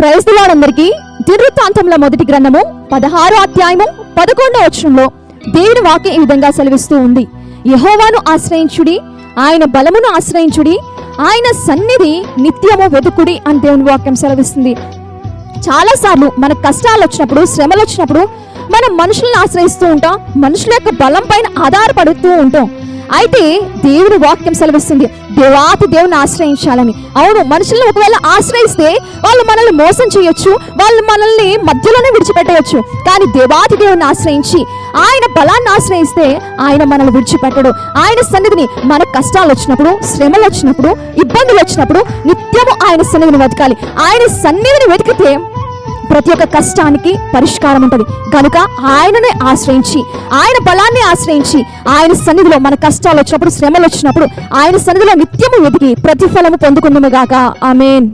Praise the lord అందరికీ. దినవృత్తాంతముల మొదటి గ్రంథము 16వ అధ్యాయము 11వ వచనంలో దేవుని వాక్యం ఈ విధంగా సెలవిస్తూ ఉంది. యెహోవాను ఆశ్రయించుడి, ఆయన బలమును ఆశ్రయించుడి, ఆయన సన్నిధి నిత్యము వెతుకుడి అని దేవుని వాక్యం సెలవిస్తుంది. చాలాసార్లు మన కష్టాలు వచ్చినప్పుడు, శ్రమలు వచ్చినప్పుడు మనం మనుషులను ఆశ్రయిస్తూ ఉంటాం, మనుషుల యొక్క బలం పైన ఆధారపడుతూ ఉంటాం. అయితే దేవుని వాక్యం సెలవిస్తుంది దేవాతి దేవుని ఆశ్రయించాలని. అవును, మనుషులను ఒకవేళ ఆశ్రయిస్తే వాళ్ళు మనల్ని మోసం చేయొచ్చు, వాళ్ళు మనల్ని మధ్యలోనే విడిచిపెట్టవచ్చు. కానీ దేవాతి దేవుని ఆశ్రయించి ఆయన బలాన్ని ఆశ్రయిస్తే ఆయన మనల్ని విడిచిపెట్టడు. ఆయన సన్నిధిని మన కష్టాలు వచ్చినప్పుడు, శ్రమలు వచ్చినప్పుడు, ఇబ్బందులు వచ్చినప్పుడు నిత్యము ఆయన సన్నిధిని వెతకాలి. ఆయన సన్నిధిని వెతికితే ప్రతి ఒక్క కష్టానికి పరిష్కారం ఉంటుంది. కనుక ఆయననే ఆశ్రయించి, ఆయన బలాన్ని ఆశ్రయించి, ఆయన సన్నిధిలో మన కష్టాలు వచ్చినప్పుడు, శ్రమలు వచ్చినప్పుడు ఆయన సన్నిధిలో నిత్యము వెతికి ప్రతిఫలము పొందుకుందుము గాక. ఆమేన్.